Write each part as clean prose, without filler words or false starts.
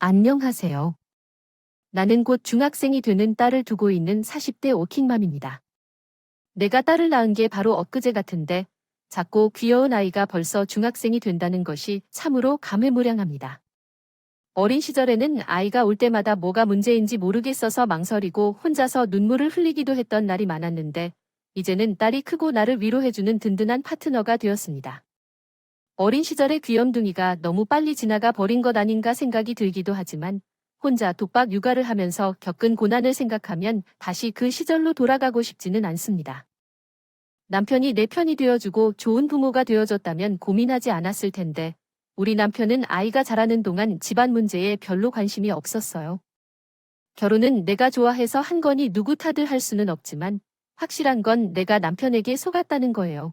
안녕하세요. 나는 곧 중학생이 되는 딸을 두고 있는 40대 워킹맘입니다. 내가 딸을 낳은 게 바로 엊그제 같은데 작고 귀여운 아이가 벌써 중학생이 된다는 것이 참으로 감회무량합니다. 어린 시절에는 아이가 올 때마다 뭐가 문제인지 모르겠어서 망설이고 혼자서 눈물을 흘리기도 했던 날이 많았는데 이제는 딸이 크고 나를 위로해주는 든든한 파트너가 되었습니다. 어린 시절의 귀염둥이가 너무 빨리 지나가 버린 것 아닌가 생각이 들기도 하지만 혼자 독박 육아를 하면서 겪은 고난을 생각하면 다시 그 시절로 돌아가고 싶지는 않습니다. 남편이 내 편이 되어주고 좋은 부모가 되어줬다면 고민하지 않았을 텐데 우리 남편은 아이가 자라는 동안 집안 문제에 별로 관심이 없었어요. 결혼은 내가 좋아해서 한 거니 누구 탓을 할 수는 없지만 확실한 건 내가 남편에게 속았다는 거예요.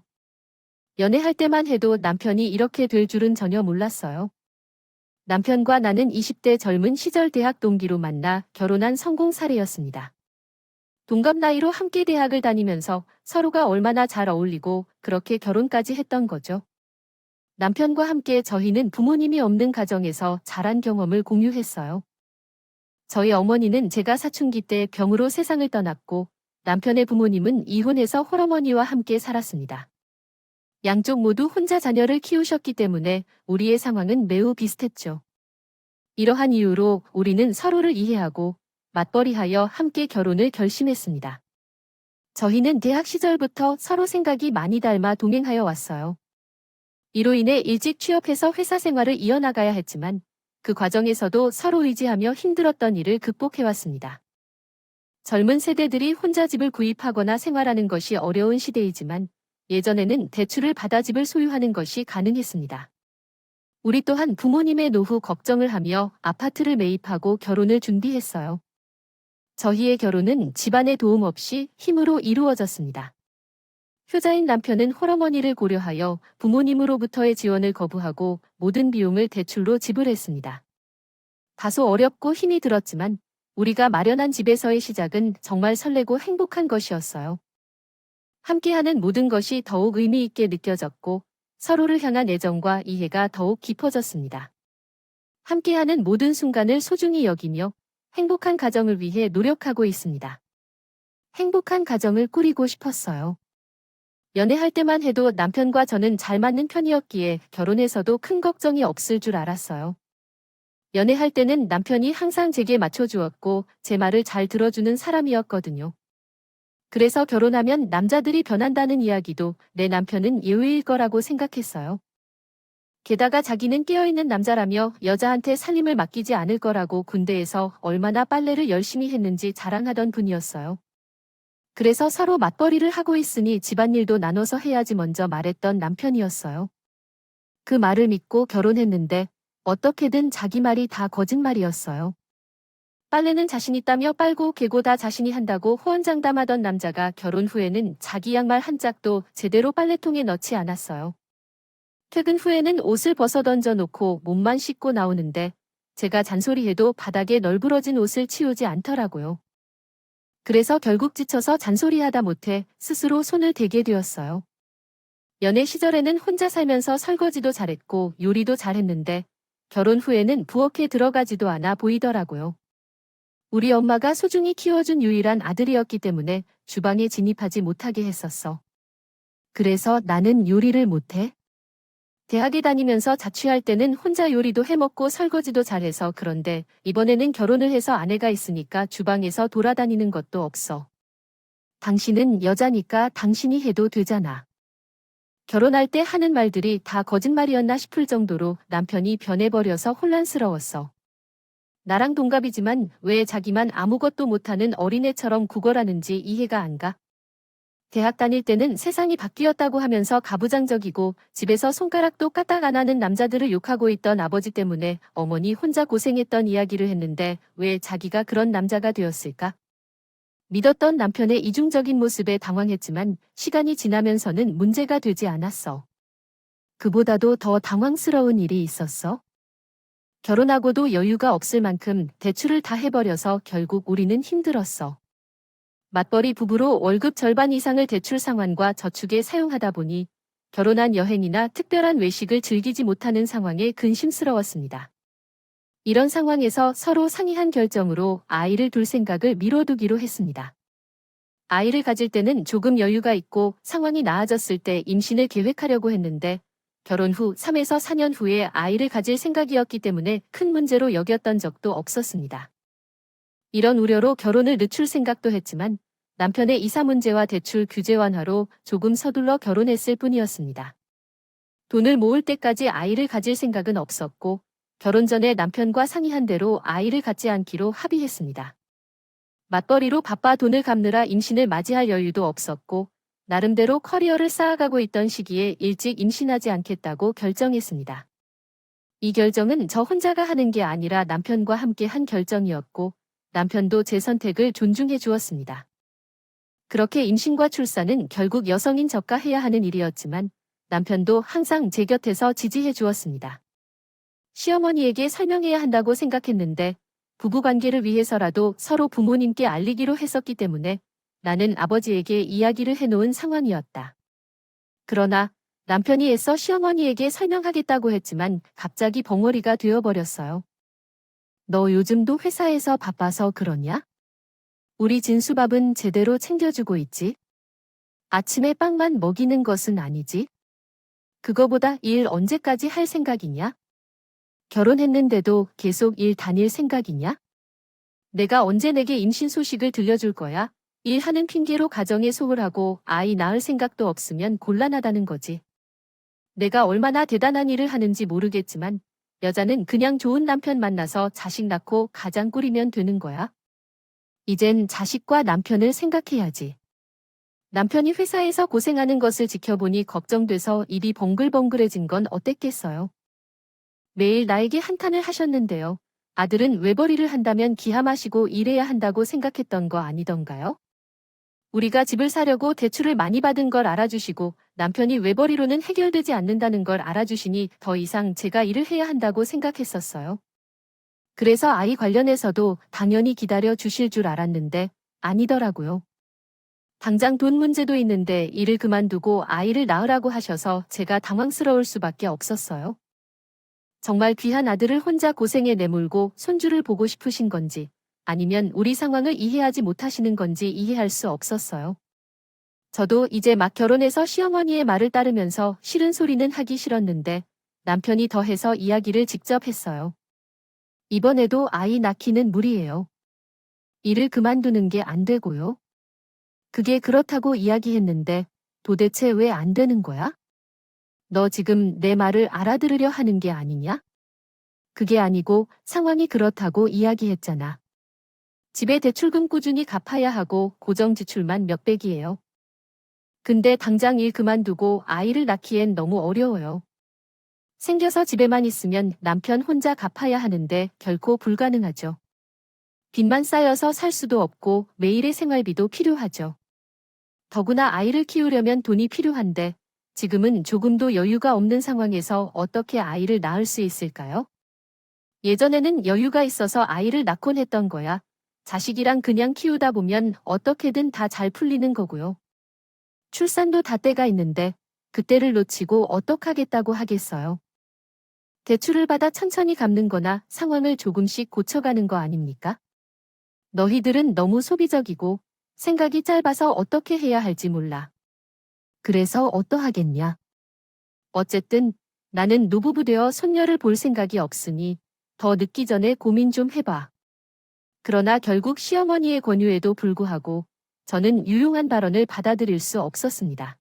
연애할 때만 해도 남편이 이렇게 될 줄은 전혀 몰랐어요. 남편과 나는 20대 젊은 시절 대학 동기로 만나 결혼한 성공 사례였습니다. 동갑 나이로 함께 대학을 다니면서 서로가 얼마나 잘 어울리고 그렇게 결혼까지 했던 거죠. 남편과 함께 저희는 부모님이 없는 가정에서 자란 경험을 공유했어요. 저희 어머니는 제가 사춘기 때 병으로 세상을 떠났고 남편의 부모님은 이혼해서 홀어머니와 함께 살았습니다. 양쪽 모두 혼자 자녀를 키우셨기 때문에 우리의 상황은 매우 비슷했죠. 이러한 이유로 우리는 서로를 이해하고 맞벌이하여 함께 결혼을 결심했습니다. 저희는 대학 시절부터 서로 생각이 많이 닮아 동행하여 왔어요. 이로 인해 일찍 취업해서 회사 생활을 이어나가야 했지만 그 과정에서도 서로 의지하며 힘들었던 일을 극복해왔습니다. 젊은 세대들이 혼자 집을 구입하거나 생활하는 것이 어려운 시대이지만 예전에는 대출을 받아 집을 소유하는 것이 가능했습니다. 우리 또한 부모님의 노후 걱정을 하며 아파트를 매입하고 결혼을 준비했어요. 저희의 결혼은 집안의 도움 없이 힘으로 이루어졌습니다. 효자인 남편은 홀어머니를 고려하여 부모님으로부터의 지원을 거부하고 모든 비용을 대출로 지불했습니다. 다소 어렵고 힘이 들었지만 우리가 마련한 집에서의 시작은 정말 설레고 행복한 것이었어요. 함께하는 모든 것이 더욱 의미 있게 느껴졌고 서로를 향한 애정과 이해가 더욱 깊어졌습니다. 함께하는 모든 순간을 소중히 여기며 행복한 가정을 위해 노력하고 있습니다. 행복한 가정을 꾸리고 싶었어요. 연애할 때만 해도 남편과 저는 잘 맞는 편이었기에 결혼해서도 큰 걱정이 없을 줄 알았어요. 연애할 때는 남편이 항상 제게 맞춰주었고 제 말을 잘 들어주는 사람이었거든요. 그래서 결혼하면 남자들이 변한다는 이야기도 내 남편은 예외일 거라고 생각했어요. 게다가 자기는 깨어있는 남자라며 여자한테 살림을 맡기지 않을 거라고 군대에서 얼마나 빨래를 열심히 했는지 자랑하던 분이었어요. 그래서 서로 맞벌이를 하고 있으니 집안일도 나눠서 해야지 먼저 말했던 남편이었어요. 그 말을 믿고 결혼했는데 어떻게든 자기 말이 다 거짓말이었어요. 빨래는 자신 있다며 빨고 개고 다 자신이 한다고 호언장담하던 남자가 결혼 후에는 자기 양말 한 짝도 제대로 빨래통에 넣지 않았어요. 퇴근 후에는 옷을 벗어 던져 놓고 몸만 씻고 나오는데 제가 잔소리해도 바닥에 널브러진 옷을 치우지 않더라고요. 그래서 결국 지쳐서 잔소리하다 못해 스스로 손을 대게 되었어요. 연애 시절에는 혼자 살면서 설거지도 잘했고 요리도 잘했는데 결혼 후에는 부엌에 들어가지도 않아 보이더라고요. 우리 엄마가 소중히 키워준 유일한 아들이었기 때문에 주방에 진입하지 못하게 했었어. 그래서 나는 요리를 못해? 대학에 다니면서 자취할 때는 혼자 요리도 해먹고 설거지도 잘해서 그런데 이번에는 결혼을 해서 아내가 있으니까 주방에서 돌아다니는 것도 없어. 당신은 여자니까 당신이 해도 되잖아. 결혼할 때 하는 말들이 다 거짓말이었나 싶을 정도로 남편이 변해버려서 혼란스러웠어. 나랑 동갑이지만 왜 자기만 아무것도 못하는 어린애처럼 구걸하는지 이해가 안 가. 대학 다닐 때는 세상이 바뀌었다고 하면서 가부장적이고 집에서 손가락도 까딱 안 하는 남자들을 욕하고 있던 아버지 때문에 어머니 혼자 고생했던 이야기를 했는데 왜 자기가 그런 남자가 되었을까? 믿었던 남편의 이중적인 모습에 당황했지만 시간이 지나면서는 문제가 되지 않았어. 그보다도 더 당황스러운 일이 있었어. 결혼하고도 여유가 없을 만큼 대출을 다 해버려서 결국 우리는 힘들었어. 맞벌이 부부로 월급 절반 이상을 대출 상환과 저축에 사용하다 보니 결혼한 여행이나 특별한 외식을 즐기지 못하는 상황에 근심스러웠습니다. 이런 상황에서 서로 상의한 결정으로 아이를 둘 생각을 미뤄두기로 했습니다. 아이를 가질 때는 조금 여유가 있고 상황이 나아졌을 때 임신을 계획하려고 했는데 결혼 후 3에서 4년 후에 아이를 가질 생각이었기 때문에 큰 문제로 여겼던 적도 없었습니다. 이런 우려로 결혼을 늦출 생각도 했지만 남편의 이사 문제와 대출 규제 완화로 조금 서둘러 결혼했을 뿐이었습니다. 돈을 모을 때까지 아이를 가질 생각은 없었고 결혼 전에 남편과 상의한 대로 아이를 갖지 않기로 합의했습니다. 맞벌이로 바빠 돈을 갚느라 임신을 맞이할 여유도 없었고 나름대로 커리어를 쌓아가고 있던 시기에 일찍 임신하지 않겠다고 결정했습니다. 이 결정은 저 혼자가 하는 게 아니라 남편과 함께 한 결정이었고 남편도 제 선택을 존중해 주었습니다. 그렇게 임신과 출산은 결국 여성인 저가 해야 하는 일이었지만 남편도 항상 제 곁에서 지지해 주었습니다. 시어머니에게 설명해야 한다고 생각했는데 부부관계를 위해서라도 서로 부모님께 알리기로 했었기 때문에 나는 아버지에게 이야기를 해놓은 상황이었다. 그러나 남편이 애써 시어머니에게 설명하겠다고 했지만 갑자기 벙어리가 되어버렸어요. 너 요즘도 회사에서 바빠서 그러냐? 우리 진수밥은 제대로 챙겨주고 있지? 아침에 빵만 먹이는 것은 아니지? 그거보다 일 언제까지 할 생각이냐? 결혼했는데도 계속 일 다닐 생각이냐? 내가 언제 내게 임신 소식을 들려줄 거야? 일하는 핑계로 가정에 소홀하고 아이 낳을 생각도 없으면 곤란하다는 거지. 내가 얼마나 대단한 일을 하는지 모르겠지만 여자는 그냥 좋은 남편 만나서 자식 낳고 가장 꾸리면 되는 거야. 이젠 자식과 남편을 생각해야지. 남편이 회사에서 고생하는 것을 지켜보니 걱정돼서 입이 벙글벙글해진 건 어땠겠어요. 매일 나에게 한탄을 하셨는데요. 아들은 외벌이를 한다면 기하 마시고 일해야 한다고 생각했던 거 아니던가요? 우리가 집을 사려고 대출을 많이 받은 걸 알아주시고 남편이 외벌이로는 해결되지 않는다는 걸 알아주시니 더 이상 제가 일을 해야 한다고 생각했었어요. 그래서 아이 관련해서도 당연히 기다려 주실 줄 알았는데 아니더라고요. 당장 돈 문제도 있는데 일을 그만두고 아이를 낳으라고 하셔서 제가 당황스러울 수밖에 없었어요. 정말 귀한 아들을 혼자 고생에 내몰고 손주를 보고 싶으신 건지 아니면 우리 상황을 이해하지 못하시는 건지 이해할 수 없었어요. 저도 이제 막 결혼해서 시어머니의 말을 따르면서 싫은 소리는 하기 싫었는데 남편이 더해서 이야기를 직접 했어요. 이번에도 아이 낳기는 무리예요. 일을 그만두는 게 안 되고요. 그게 그렇다고 이야기했는데 도대체 왜 안 되는 거야? 너 지금 내 말을 알아들으려 하는 게 아니냐? 그게 아니고 상황이 그렇다고 이야기했잖아. 집에 대출금 꾸준히 갚아야 하고 고정 지출만 몇백이에요. 근데 당장 일 그만두고 아이를 낳기엔 너무 어려워요. 생겨서 집에만 있으면 남편 혼자 갚아야 하는데 결코 불가능하죠. 빚만 쌓여서 살 수도 없고 매일의 생활비도 필요하죠. 더구나 아이를 키우려면 돈이 필요한데 지금은 조금도 여유가 없는 상황에서 어떻게 아이를 낳을 수 있을까요? 예전에는 여유가 있어서 아이를 낳곤 했던 거야. 자식이랑 그냥 키우다 보면 어떻게든 다 잘 풀리는 거고요. 출산도 다 때가 있는데 그때를 놓치고 어떡하겠다고 하겠어요. 대출을 받아 천천히 갚는 거나 상황을 조금씩 고쳐가는 거 아닙니까? 너희들은 너무 소비적이고 생각이 짧아서 어떻게 해야 할지 몰라. 그래서 어떠하겠냐. 어쨌든 나는 노부부 되어 손녀를 볼 생각이 없으니 더 늦기 전에 고민 좀 해봐. 그러나 결국 시어머니의 권유에도 불구하고 저는 유용한 발언을 받아들일 수 없었습니다.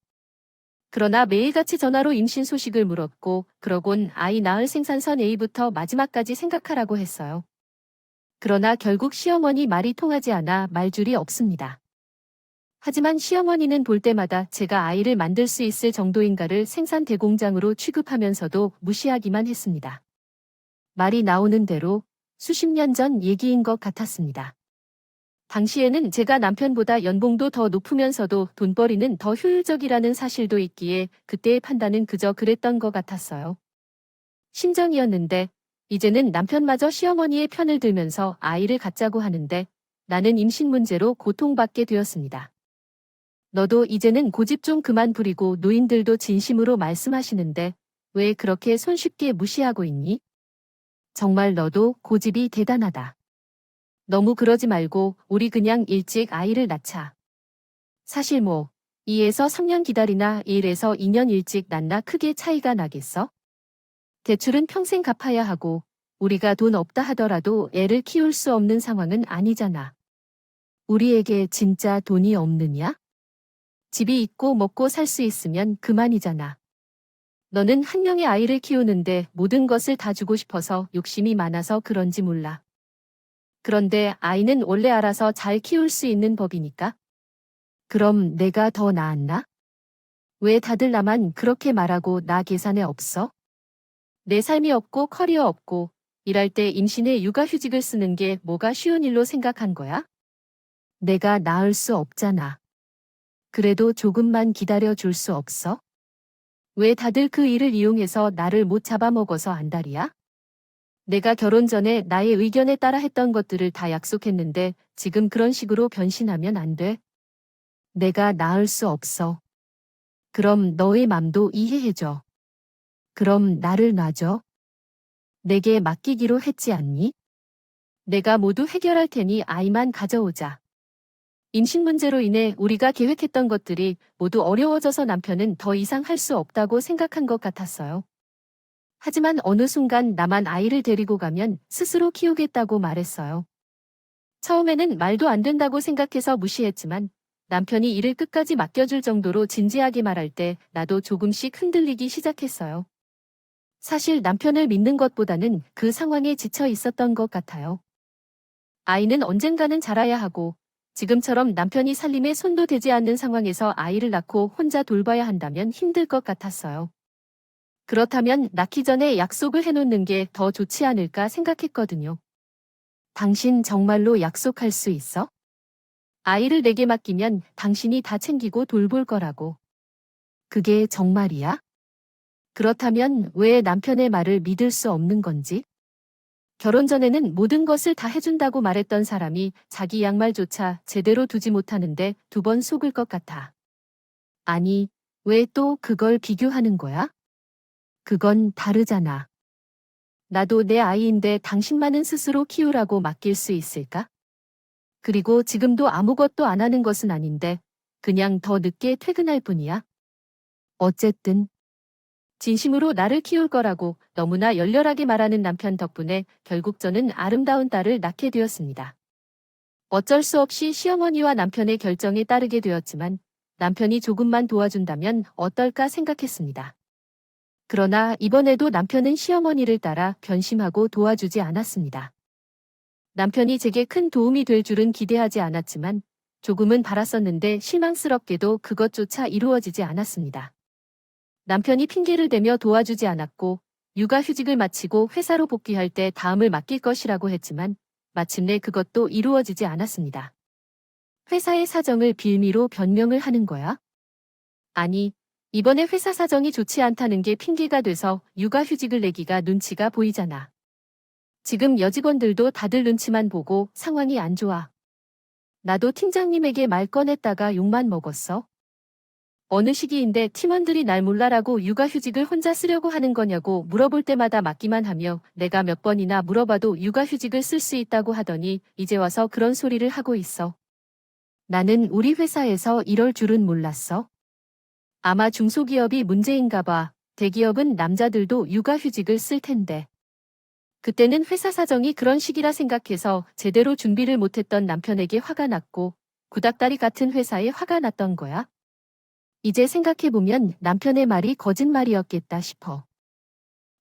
그러나 매일같이 전화로 임신 소식을 물었고 그러곤 아이 낳을 생산선 A부터 마지막까지 생각하라고 했어요. 그러나 결국 시어머니 말이 통하지 않아 말줄이 없습니다. 하지만 시어머니는 볼 때마다 제가 아이를 만들 수 있을 정도인가를 생산 대공장으로 취급하면서도 무시하기만 했습니다. 말이 나오는 대로 수십 년 전 얘기인 것 같았습니다. 당시에는 제가 남편보다 연봉도 더 높으면서도 돈벌이는 더 효율적이라는 사실도 있기에 그때의 판단은 그저 그랬던 것 같았어요. 심정이었는데 이제는 남편마저 시어머니의 편을 들면서 아이를 갖자고 하는데 나는 임신 문제로 고통받게 되었습니다. 너도 이제는 고집 좀 그만 부리고 노인들도 진심으로 말씀하시는데 왜 그렇게 손쉽게 무시하고 있니? 정말 너도 고집이 대단하다. 너무 그러지 말고 우리 그냥 일찍 아이를 낳자. 사실 뭐 2에서 3년 기다리나 1에서 2년 일찍 낳나 크게 차이가 나겠어? 대출은 평생 갚아야 하고 우리가 돈 없다 하더라도 애를 키울 수 없는 상황은 아니잖아. 우리에게 진짜 돈이 없느냐? 집이 있고 먹고 살 수 있으면 그만이잖아. 너는 한 명의 아이를 키우는데 모든 것을 다 주고 싶어서 욕심이 많아서 그런지 몰라. 그런데 아이는 원래 알아서 잘 키울 수 있는 법이니까? 그럼 내가 더 나았나? 왜 다들 나만 그렇게 말하고 나 계산에 없어? 내 삶이 없고 커리어 없고 일할 때 임신에 육아휴직을 쓰는 게 뭐가 쉬운 일로 생각한 거야? 내가 나을 수 없잖아. 그래도 조금만 기다려 줄 수 없어? 왜 다들 그 일을 이용해서 나를 못 잡아먹어서 안달이야? 내가 결혼 전에 나의 의견에 따라 했던 것들을 다 약속했는데 지금 그런 식으로 변신하면 안 돼. 내가 나을 수 없어. 그럼 너의 맘도 이해해줘. 그럼 나를 놔줘. 내게 맡기기로 했지 않니? 내가 모두 해결할 테니 아이만 가져오자. 임신 문제로 인해 우리가 계획했던 것들이 모두 어려워져서 남편은 더 이상 할 수 없다고 생각한 것 같았어요. 하지만 어느 순간 나만 아이를 데리고 가면 스스로 키우겠다고 말했어요. 처음에는 말도 안 된다고 생각해서 무시했지만 남편이 일을 끝까지 맡겨줄 정도로 진지하게 말할 때 나도 조금씩 흔들리기 시작했어요. 사실 남편을 믿는 것보다는 그 상황에 지쳐 있었던 것 같아요. 아이는 언젠가는 자라야 하고 지금처럼 남편이 살림에 손도 대지 않는 상황에서 아이를 낳고 혼자 돌봐야 한다면 힘들 것 같았어요. 그렇다면 낳기 전에 약속을 해놓는 게 더 좋지 않을까 생각했거든요. 당신 정말로 약속할 수 있어? 아이를 내게 맡기면 당신이 다 챙기고 돌볼 거라고. 그게 정말이야? 그렇다면 왜 남편의 말을 믿을 수 없는 건지? 결혼 전에는 모든 것을 다 해준다고 말했던 사람이 자기 양말조차 제대로 두지 못하는데 2번 속을 것 같아. 아니, 왜 또 그걸 비교하는 거야? 그건 다르잖아. 나도 내 아이인데 당신만은 스스로 키우라고 맡길 수 있을까? 그리고 지금도 아무것도 안 하는 것은 아닌데 그냥 더 늦게 퇴근할 뿐이야. 어쨌든 진심으로 나를 키울 거라고 너무나 열렬하게 말하는 남편 덕분에 결국 저는 아름다운 딸을 낳게 되었습니다. 어쩔 수 없이 시어머니와 남편의 결정에 따르게 되었지만 남편이 조금만 도와준다면 어떨까 생각했습니다. 그러나 이번에도 남편은 시어머니를 따라 변심하고 도와주지 않았습니다. 남편이 제게 큰 도움이 될 줄은 기대하지 않았지만 조금은 바랐었는데 실망스럽게도 그것조차 이루어지지 않았습니다. 남편이 핑계를 대며 도와주지 않았고 육아휴직을 마치고 회사로 복귀할 때 다음을 맡길 것이라고 했지만 마침내 그것도 이루어지지 않았습니다. 회사의 사정을 빌미로 변명을 하는 거야? 아니, 이번에 회사 사정이 좋지 않다는 게 핑계가 돼서 육아휴직을 내기가 눈치가 보이잖아. 지금 여직원들도 다들 눈치만 보고 상황이 안 좋아. 나도 팀장님에게 말 꺼냈다가 욕만 먹었어. 어느 시기인데 팀원들이 날 몰라라고 육아휴직을 혼자 쓰려고 하는 거냐고 물어볼 때마다 맞기만 하며 내가 몇 번이나 물어봐도 육아휴직을 쓸 수 있다고 하더니 이제 와서 그런 소리를 하고 있어. 나는 우리 회사에서 이럴 줄은 몰랐어. 아마 중소기업이 문제인가 봐. 대기업은 남자들도 육아휴직을 쓸 텐데. 그때는 회사 사정이 그런 식이라 생각해서 제대로 준비를 못했던 남편에게 화가 났고 구닥다리 같은 회사에 화가 났던 거야. 이제 생각해보면 남편의 말이 거짓말이었겠다 싶어.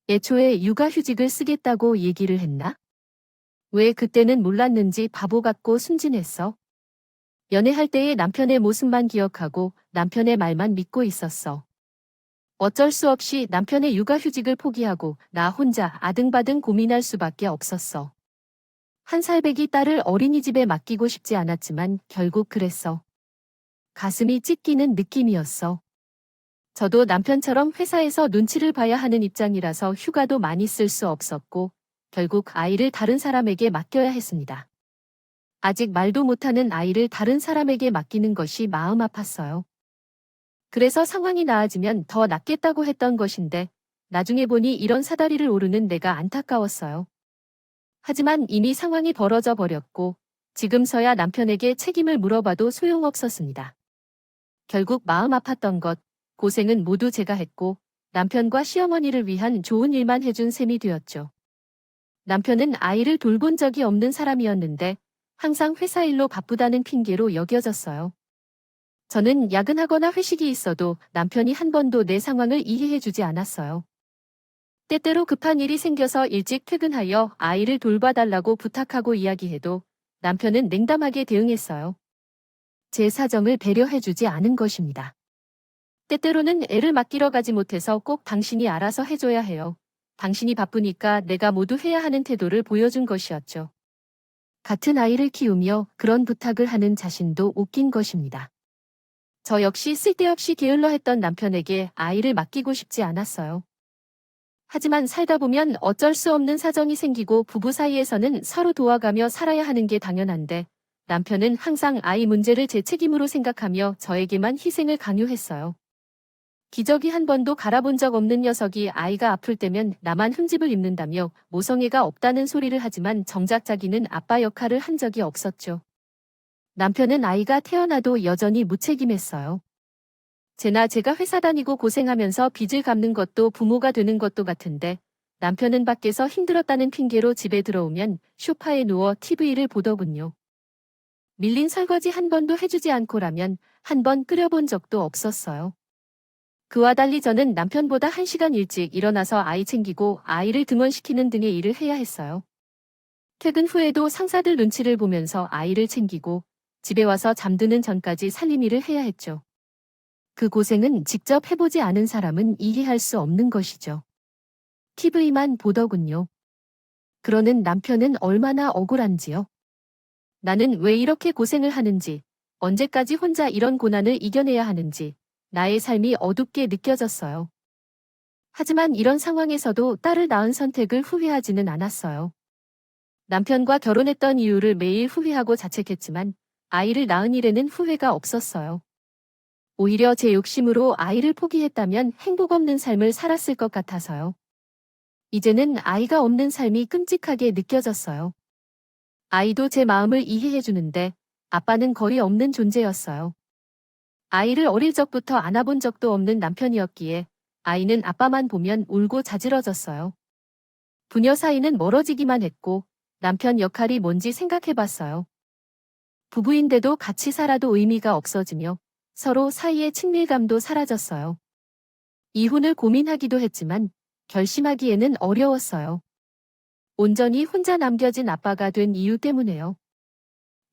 애초에 육아휴직을 쓰겠다고 얘기를 했나? 왜 그때는 몰랐는지 바보 같고 순진했어. 연애할 때의 남편의 모습만 기억하고 남편의 말만 믿고 있었어. 어쩔 수 없이 남편의 육아휴직을 포기하고 나 혼자 아등바등 고민할 수밖에 없었어. 한 살배기 딸을 어린이집에 맡기고 싶지 않았지만 결국 그랬어. 가슴이 찢기는 느낌이었어. 저도 남편처럼 회사에서 눈치를 봐야 하는 입장이라서 휴가도 많이 쓸 수 없었고 결국 아이를 다른 사람에게 맡겨야 했습니다. 아직 말도 못하는 아이를 다른 사람에게 맡기는 것이 마음 아팠어요. 그래서 상황이 나아지면 더 낫겠다고 했던 것인데 나중에 보니 이런 사다리를 오르는 내가 안타까웠어요. 하지만 이미 상황이 벌어져 버렸고 지금서야 남편에게 책임을 물어봐도 소용없었습니다. 결국 마음 아팠던 것, 고생은 모두 제가 했고 남편과 시어머니를 위한 좋은 일만 해준 셈이 되었죠. 남편은 아이를 돌본 적이 없는 사람이었는데 항상 회사 일로 바쁘다는 핑계로 여겨졌어요. 저는 야근하거나 회식이 있어도 남편이 한 번도 내 상황을 이해해주지 않았어요. 때때로 급한 일이 생겨서 일찍 퇴근하여 아이를 돌봐달라고 부탁하고 이야기해도 남편은 냉담하게 대응했어요. 제 사정을 배려해주지 않은 것입니다. 때때로는 애를 맡기러 가지 못해서 꼭 당신이 알아서 해줘야 해요. 당신이 바쁘니까 내가 모두 해야 하는 태도를 보여준 것이었죠. 같은 아이를 키우며 그런 부탁을 하는 자신도 웃긴 것입니다. 저 역시 쓸데없이 게을러 했던 남편에게 아이를 맡기고 싶지 않았어요. 하지만 살다 보면 어쩔 수 없는 사정이 생기고 부부 사이에서는 서로 도와가며 살아야 하는 게 당연한데 남편은 항상 아이 문제를 제 책임으로 생각하며 저에게만 희생을 강요했어요. 기저귀 한 번도 갈아본 적 없는 녀석이 아이가 아플 때면 나만 흠집을 입는다며 모성애가 없다는 소리를 하지만 정작 자기는 아빠 역할을 한 적이 없었죠. 남편은 아이가 태어나도 여전히 무책임했어요. 제가 회사 다니고 고생하면서 빚을 갚는 것도 부모가 되는 것도 같은데 남편은 밖에서 힘들었다는 핑계로 집에 들어오면 소파에 누워 TV를 보더군요. 밀린 설거지 한 번도 해주지 않고라면 한 번 끓여본 적도 없었어요. 그와 달리 저는 남편보다 1시간 일찍 일어나서 아이 챙기고 아이를 등원시키는 등의 일을 해야 했어요. 퇴근 후에도 상사들 눈치를 보면서 아이를 챙기고 집에 와서 잠드는 전까지 살림일을 해야 했죠. 그 고생은 직접 해보지 않은 사람은 이해할 수 없는 것이죠. TV만 보더군요. 그러는 남편은 얼마나 억울한지요. 나는 왜 이렇게 고생을 하는지, 언제까지 혼자 이런 고난을 이겨내야 하는지, 나의 삶이 어둡게 느껴졌어요. 하지만 이런 상황에서도 딸을 낳은 선택을 후회하지는 않았어요. 남편과 결혼했던 이유를 매일 후회하고 자책했지만 아이를 낳은 일에는 후회가 없었어요. 오히려 제 욕심으로 아이를 포기했다면 행복 없는 삶을 살았을 것 같아서요. 이제는 아이가 없는 삶이 끔찍하게 느껴졌어요. 아이도 제 마음을 이해해주는데 아빠는 거의 없는 존재였어요. 아이를 어릴 적부터 안아본 적도 없는 남편이었기에 아이는 아빠만 보면 울고 자지러졌어요. 부녀 사이는 멀어지기만 했고 남편 역할이 뭔지 생각해봤어요. 부부인데도 같이 살아도 의미가 없어지며 서로 사이의 친밀감도 사라졌어요. 이혼을 고민하기도 했지만 결심하기에는 어려웠어요. 온전히 혼자 남겨진 아빠가 된 이유 때문에요.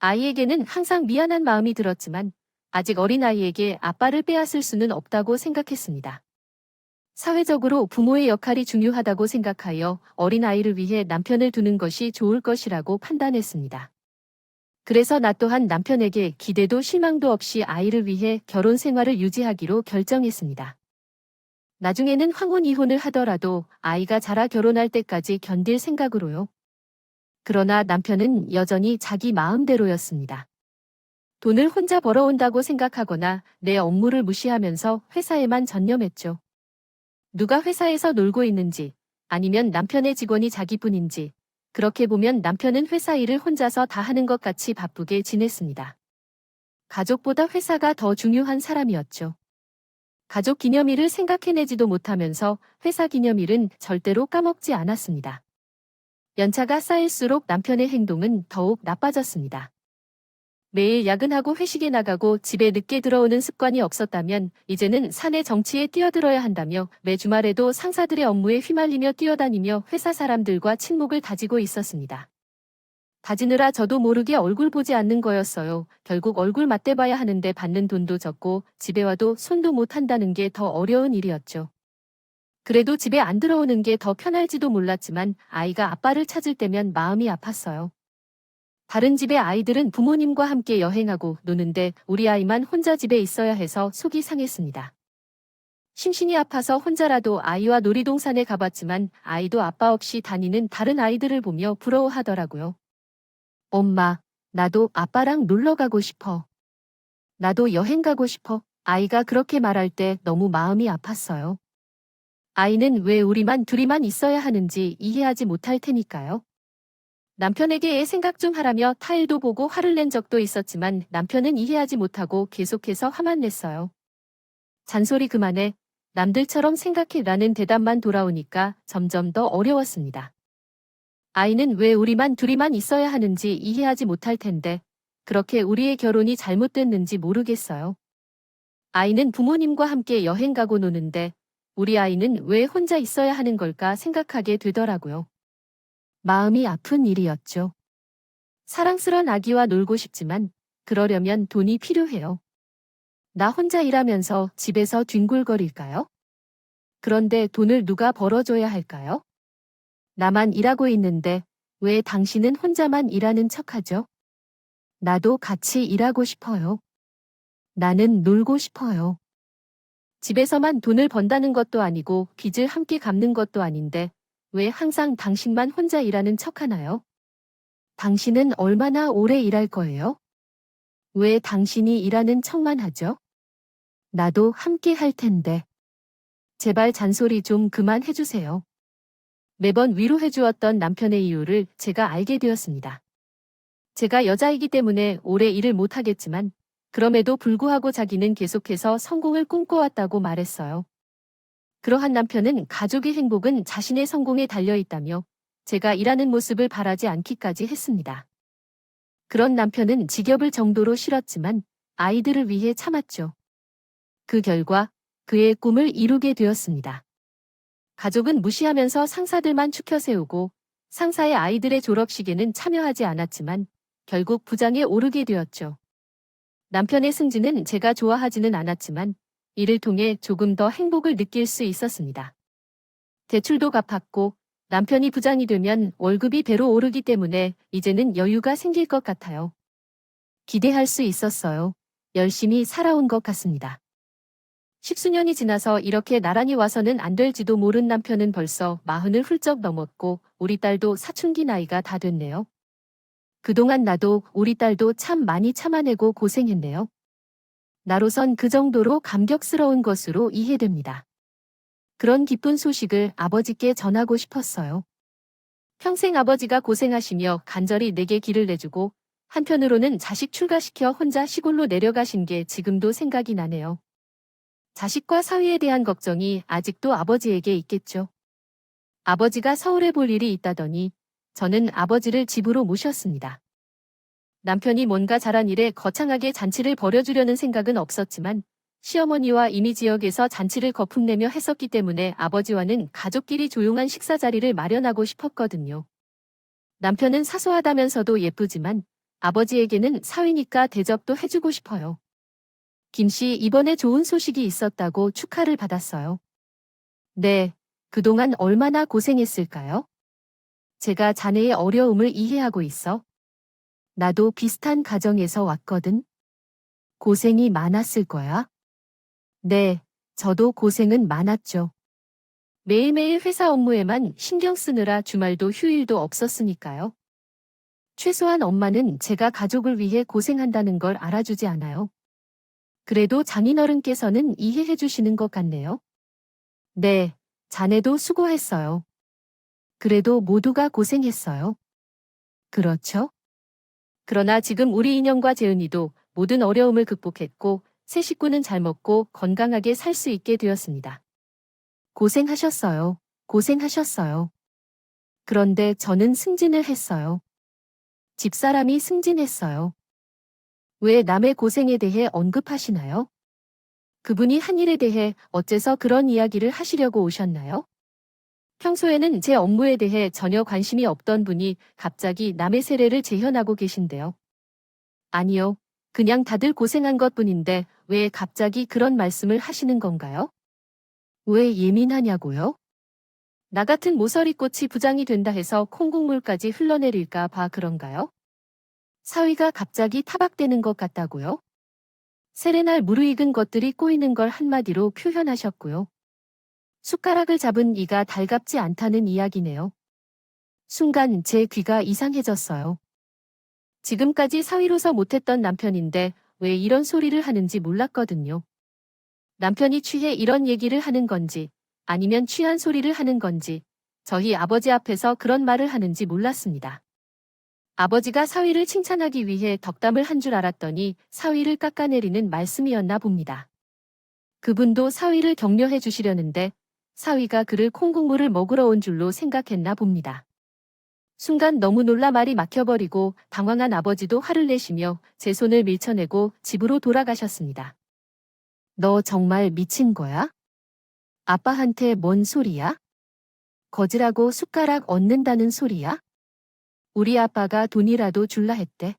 아이에게는 항상 미안한 마음이 들었지만 아직 어린 아이에게 아빠를 빼앗을 수는 없다고 생각했습니다. 사회적으로 부모의 역할이 중요하다고 생각하여 어린 아이를 위해 남편을 두는 것이 좋을 것이라고 판단했습니다. 그래서 나 또한 남편에게 기대도 실망도 없이 아이를 위해 결혼 생활을 유지하기로 결정했습니다. 나중에는 황혼 이혼을 하더라도 아이가 자라 결혼할 때까지 견딜 생각으로요. 그러나 남편은 여전히 자기 마음대로였습니다. 돈을 혼자 벌어온다고 생각하거나 내 업무를 무시하면서 회사에만 전념했죠. 누가 회사에서 놀고 있는지 아니면 남편의 직원이 자기뿐인지 그렇게 보면 남편은 회사 일을 혼자서 다 하는 것 같이 바쁘게 지냈습니다. 가족보다 회사가 더 중요한 사람이었죠. 가족 기념일을 생각해내지도 못하면서 회사 기념일은 절대로 까먹지 않았습니다. 연차가 쌓일수록 남편의 행동은 더욱 나빠졌습니다. 매일 야근하고 회식에 나가고 집에 늦게 들어오는 습관이 없었다면 이제는 사내 정치에 뛰어들어야 한다며 매 주말에도 상사들의 업무에 휘말리며 뛰어다니며 회사 사람들과 친목을 다지고 있었습니다. 다지느라 저도 모르게 얼굴 보지 않는 거였어요. 결국 얼굴 맞대봐야 하는데 받는 돈도 적고 집에 와도 손도 못 한다는 게 더 어려운 일이었죠. 그래도 집에 안 들어오는 게 더 편할지도 몰랐지만 아이가 아빠를 찾을 때면 마음이 아팠어요. 다른 집의 아이들은 부모님과 함께 여행하고 노는데 우리 아이만 혼자 집에 있어야 해서 속이 상했습니다. 심신이 아파서 혼자라도 아이와 놀이동산에 가봤지만 아이도 아빠 없이 다니는 다른 아이들을 보며 부러워하더라고요. 엄마, 나도 아빠랑 놀러 가고 싶어. 나도 여행 가고 싶어. 아이가 그렇게 말할 때 너무 마음이 아팠어요. 아이는 왜 우리만 둘이만 있어야 하는지 이해하지 못할 테니까요. 남편에게 애 생각 좀 하라며 타일도 보고 화를 낸 적도 있었지만 남편은 이해하지 못하고 계속해서 화만 냈어요. 잔소리 그만해. 남들처럼 생각해라는 대답만 돌아오니까 점점 더 어려웠습니다. 아이는 왜 우리만 둘이만 있어야 하는지 이해하지 못할 텐데 그렇게 우리의 결혼이 잘못됐는지 모르겠어요. 아이는 부모님과 함께 여행 가고 노는데 우리 아이는 왜 혼자 있어야 하는 걸까 생각하게 되더라고요. 마음이 아픈 일이었죠. 사랑스런 아기와 놀고 싶지만 그러려면 돈이 필요해요. 나 혼자 일하면서 집에서 뒹굴거릴까요? 그런데 돈을 누가 벌어줘야 할까요? 나만 일하고 있는데 왜 당신은 혼자만 일하는 척하죠? 나도 같이 일하고 싶어요. 나는 놀고 싶어요. 집에서만 돈을 번다는 것도 아니고 빚을 함께 갚는 것도 아닌데 왜 항상 당신만 혼자 일하는 척하나요? 당신은 얼마나 오래 일할 거예요? 왜 당신이 일하는 척만 하죠? 나도 함께 할 텐데. 제발 잔소리 좀 그만해주세요. 매번 위로해주었던 남편의 이유를 제가 알게 되었습니다. 제가 여자이기 때문에 오래 일을 못하겠지만 그럼에도 불구하고 자기는 계속해서 성공을 꿈꿔왔다고 말했어요. 그러한 남편은 가족의 행복은 자신의 성공에 달려있다며 제가 일하는 모습을 바라지 않기까지 했습니다. 그런 남편은 지겹을 정도로 싫었지만 아이들을 위해 참았죠. 그 결과 그의 꿈을 이루게 되었습니다. 가족은 무시하면서 상사들만 추켜 세우고 상사의 아이들의 졸업식에는 참여하지 않았지만 결국 부장에 오르게 되었죠. 남편의 승진은 제가 좋아하지는 않았지만 이를 통해 조금 더 행복을 느낄 수 있었습니다. 대출도 갚았고 남편이 부장이 되면 월급이 배로 오르기 때문에 이제는 여유가 생길 것 같아요. 기대할 수 있었어요. 열심히 살아온 것 같습니다. 십수년이 지나서 이렇게 나란히 와서는 안 될지도 모른 남편은 벌써 40을 훌쩍 넘었고 우리 딸도 사춘기 나이가 다 됐네요. 그동안 나도 우리 딸도 참 많이 참아내고 고생했네요. 나로선 그 정도로 감격스러운 것으로 이해됩니다. 그런 기쁜 소식을 아버지께 전하고 싶었어요. 평생 아버지가 고생하시며 간절히 내게 길을 내주고 한편으로는 자식 출가시켜 혼자 시골로 내려가신 게 지금도 생각이 나네요. 자식과 사위에 대한 걱정이 아직도 아버지에게 있겠죠. 아버지가 서울에 볼 일이 있다더니 저는 아버지를 집으로 모셨습니다. 남편이 뭔가 잘한 일에 거창하게 잔치를 벌여주려는 생각은 없었지만 시어머니와 이미 지역에서 잔치를 거품내며 했었기 때문에 아버지와는 가족끼리 조용한 식사 자리를 마련하고 싶었거든요. 남편은 사소하다면서도 예쁘지만 아버지에게는 사위니까 대접도 해주고 싶어요. 김씨 이번에 좋은 소식이 있었다고 축하를 받았어요. 네, 그동안 얼마나 고생했을까요? 제가 자네의 어려움을 이해하고 있어. 나도 비슷한 가정에서 왔거든. 고생이 많았을 거야. 네, 저도 고생은 많았죠. 매일매일 회사 업무에만 신경 쓰느라 주말도 휴일도 없었으니까요. 최소한 엄마는 제가 가족을 위해 고생한다는 걸 알아주지 않아요. 그래도 장인어른께서는 이해해 주시는 것 같네요. 네, 자네도 수고했어요. 그래도 모두가 고생했어요. 그렇죠? 그러나 지금 우리 인형과 재은이도 모든 어려움을 극복했고 새 식구는 잘 먹고 건강하게 살 수 있게 되었습니다. 고생하셨어요. 고생하셨어요. 그런데 저는 승진을 했어요. 집사람이 승진했어요. 왜 남의 고생에 대해 언급하시나요? 그분이 한 일에 대해 어째서 그런 이야기를 하시려고 오셨나요? 평소에는 제 업무에 대해 전혀 관심이 없던 분이 갑자기 남의 세례를 재현하고 계신데요. 아니요. 그냥 다들 고생한 것뿐인데 왜 갑자기 그런 말씀을 하시는 건가요? 왜 예민하냐고요? 나 같은 모서리꽃이 부장이 된다 해서 콩국물까지 흘러내릴까 봐 그런가요? 사위가 갑자기 타박되는 것 같다고요? 세레날 무르익은 것들이 꼬이는 걸 한마디로 표현하셨고요. 숟가락을 잡은 이가 달갑지 않다는 이야기네요. 순간 제 귀가 이상해졌어요. 지금까지 사위로서 못했던 남편인데 왜 이런 소리를 하는지 몰랐거든요. 남편이 취해 이런 얘기를 하는 건지 아니면 취한 소리를 하는 건지 저희 아버지 앞에서 그런 말을 하는지 몰랐습니다. 아버지가 사위를 칭찬하기 위해 덕담을 한 줄 알았더니 사위를 깎아내리는 말씀이었나 봅니다. 그분도 사위를 격려해 주시려는데 사위가 그를 콩국물을 먹으러 온 줄로 생각했나 봅니다. 순간 너무 놀라 말이 막혀버리고 당황한 아버지도 화를 내시며 제 손을 밀쳐내고 집으로 돌아가셨습니다. 너 정말 미친 거야? 아빠한테 뭔 소리야? 거지라고 숟가락 얹는다는 소리야? 우리 아빠가 돈이라도 줄라 했대.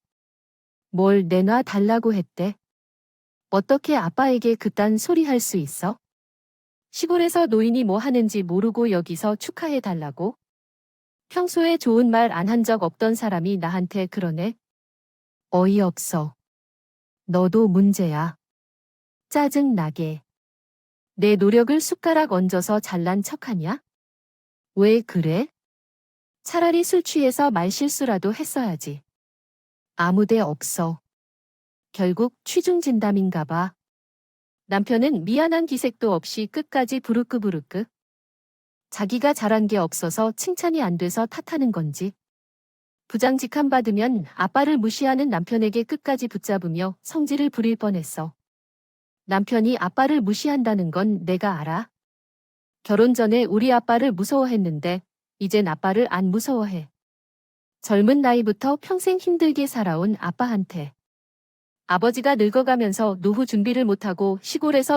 뭘 내놔 달라고 했대. 어떻게 아빠에게 그딴 소리 할 수 있어? 시골에서 노인이 뭐 하는지 모르고 여기서 축하해 달라고? 평소에 좋은 말 안 한 적 없던 사람이 나한테 그러네. 어이없어. 너도 문제야. 짜증나게. 내 노력을 숟가락 얹어서 잘난 척하냐? 왜 그래? 차라리 술 취해서 말실수라도 했어야지. 아무데 없어. 결국 취중진담인가 봐. 남편은 미안한 기색도 없이 끝까지 부르끄부르끄. 자기가 잘한 게 없어서 칭찬이 안 돼서 탓하는 건지. 부장직함 받으면 아빠를 무시하는 남편에게 끝까지 붙잡으며 성질을 부릴 뻔했어. 남편이 아빠를 무시한다는 건 내가 알아. 결혼 전에 우리 아빠를 무서워했는데 이젠 아빠를 안 무서워해. 젊은 나이부터 평생 힘들게 살아온 아빠한테. 아버지가 늙어가면서 노후 준비를 못하고 시골에서